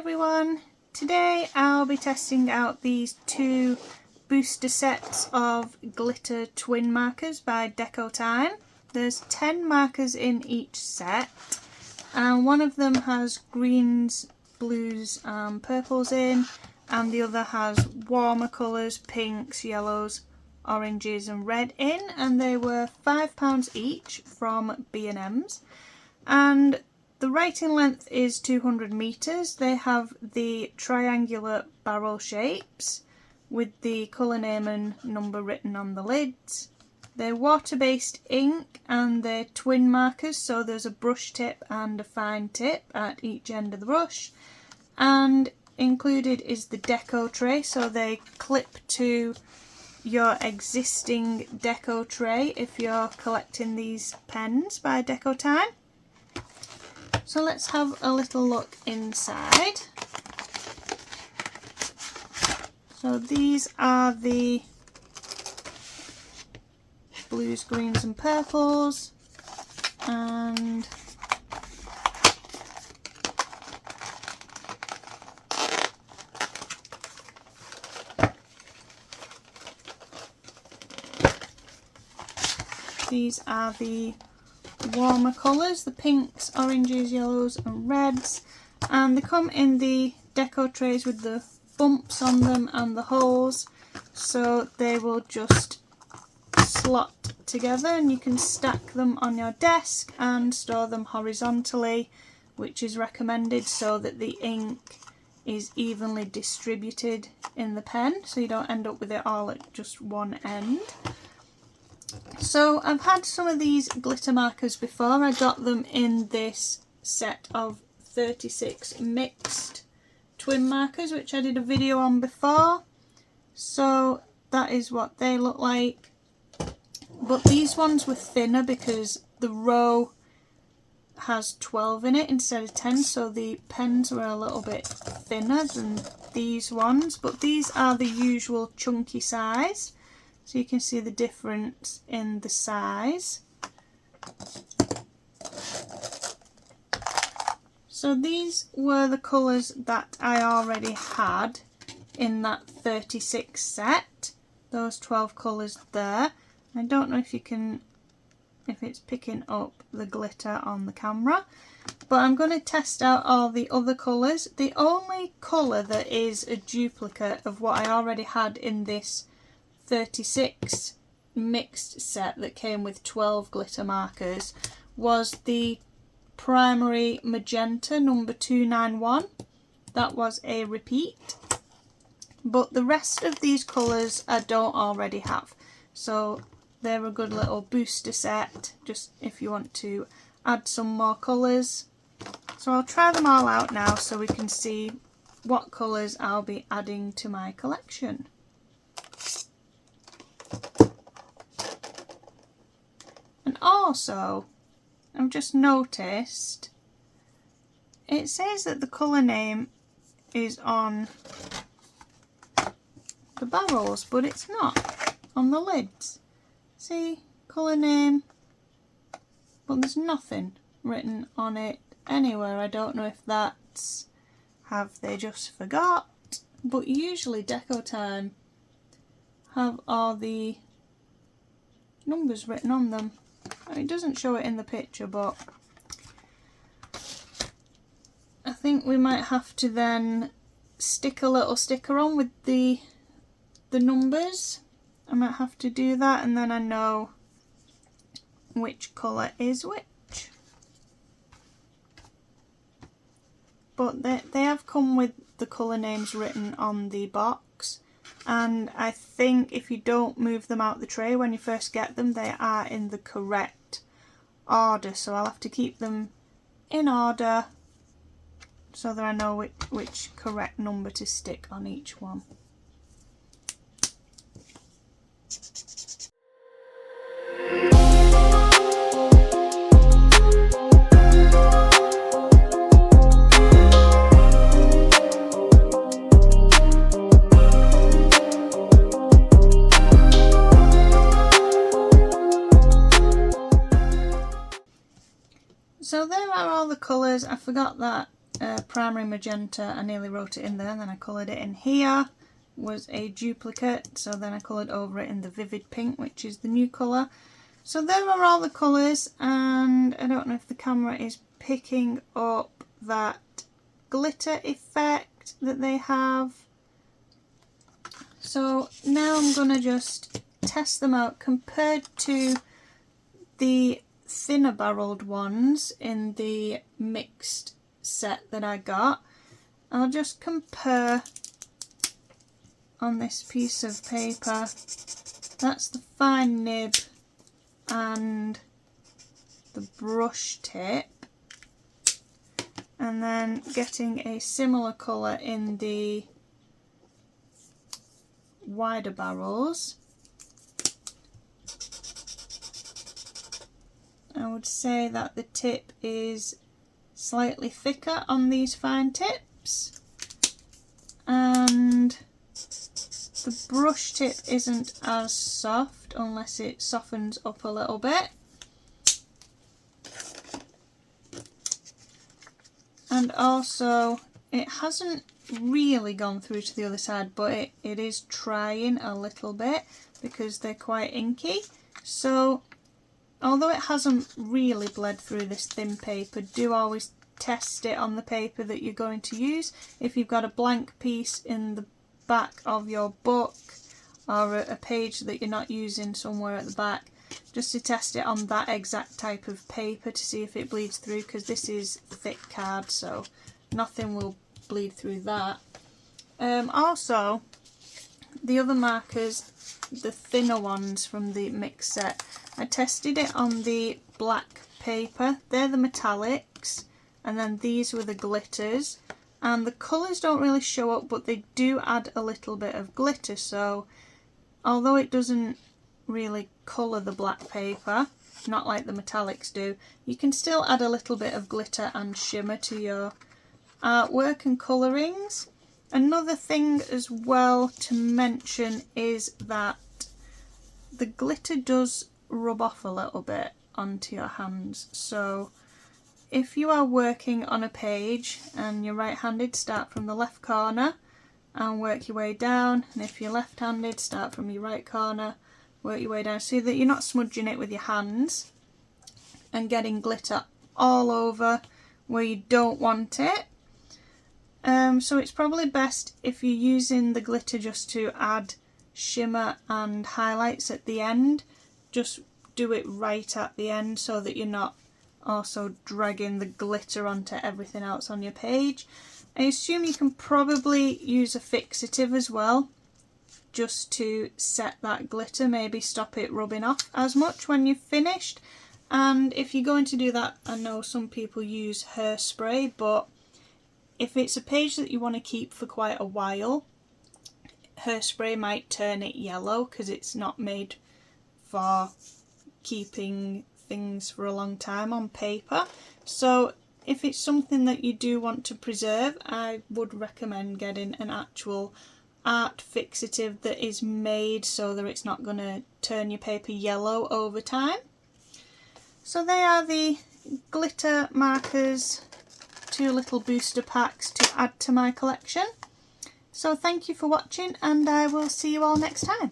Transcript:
everyone, today I'll be testing out these two booster sets of glitter twin markers by Decotime. There's 10 markers in each set and one of them has greens, blues and purples in, and the other has warmer colours, pinks, yellows, oranges and red in, and they were £5 each from B&M's. And the writing length is 200 metres. They have the triangular barrel shapes with the colour name and number written on the lids. They're water-based ink and they're twin markers, so there's a brush tip and a fine tip at each end of the brush. And included is the Deco Tray, so they clip to your existing Deco Tray if you're collecting these pens by Decotime. So let's have a little look inside. So these are the blues, greens and purples, and these are the warmer colours, the pinks, oranges, yellows and reds, and they come in the Deco trays with the bumps on them and the holes, so they will just slot together and you can stack them on your desk and store them horizontally, which is recommended so that the ink is evenly distributed in the pen, so you don't end up with it all at just one end. So I've had some of these glitter markers before. I got them in this set of 36 mixed twin markers, which I did a video on before. So that is what they look like. But these ones were thinner because the row has 12 in it instead of 10, so the pens were a little bit thinner than these ones. But these are the usual chunky size. So you can see the difference in the size. So these were the colours that I already had in that 36 set. Those 12 colours there. I don't know if you can, if it's picking up the glitter on the camera, but I'm going to test out all the other colours. The only colour that is a duplicate of what I already had in this 36 mixed set that came with 12 glitter markers was the primary magenta number 291. That was a repeat, but the rest of these colours I don't already have, so they're a good little booster set just if you want to add some more colours. So I'll try them all out now so we can see what colours I'll be adding to my collection. And also, I've just noticed it says that the colour name is on the barrels, but it's not on the lids. See, colour name, but there's nothing written on it anywhere. I don't know if that's, have they just forgot? But usually Decotime have all the numbers written on them. It doesn't show it in the picture, but I think we might have to then stick a little sticker on with the numbers. I might have to do that, and then I know which colour is which. But they have come with the colour names written on the box, and I think if you don't move them out the tray when you first get them, they are in the correct order, so I'll have to keep them in order so that I know which correct number to stick on each one. So there are all the colours. I forgot that primary magenta, I nearly wrote it in there and then I coloured it in here, was a duplicate, so then I coloured over it in the vivid pink, which is the new colour. So there are all the colours, and I don't know if the camera is picking up that glitter effect that they have. So now I'm going to just test them out compared to the thinner barreled ones in the mixed set that I got. I'll just compare on this piece of paper. That's the fine nib and the brush tip, and then getting a similar colour in the wider barrels. I would say that the tip is slightly thicker on these fine tips, and the brush tip isn't as soft unless it softens up a little bit. And also it hasn't really gone through to the other side, but it is trying a little bit because they're quite inky. So although it hasn't really bled through this thin paper, do always test it on the paper that you're going to use. If you've got a blank piece in the back of your book or a page that you're not using somewhere at the back, just to test it on that exact type of paper to see if it bleeds through, because this is thick card, so nothing will bleed through that. Also, the other markers, the thinner ones from the mix set, I tested it on the black paper. They're the metallics, and then these were the glitters, and the colours don't really show up, but they do add a little bit of glitter. So although it doesn't really colour the black paper, not like the metallics do, you can still add a little bit of glitter and shimmer to your artwork and colourings. Another thing as well to mention is that the glitter does rub off a little bit onto your hands. So if you are working on a page and you're right-handed, start from the left corner and work your way down, and if you're left-handed, start from your right corner, work your way down, so that you're not smudging it with your hands and getting glitter all over where you don't want it. So it's probably best if you're using the glitter just to add shimmer and highlights at the end, just do it right at the end so that you're not also dragging the glitter onto everything else on your page. I assume you can probably use a fixative as well, just to set that glitter, maybe stop it rubbing off as much when you've finished. And if you're going to do that, I know some people use hairspray, but if it's a page that you want to keep for quite a while, hairspray might turn it yellow because it's not made for keeping things for a long time on paper. So if it's something that you do want to preserve, I would recommend getting an actual art fixative that is made so that it's not going to turn your paper yellow over time. So they are the glitter markers, 2 little booster packs to add to my collection. So thank you for watching, and I will see you all next time.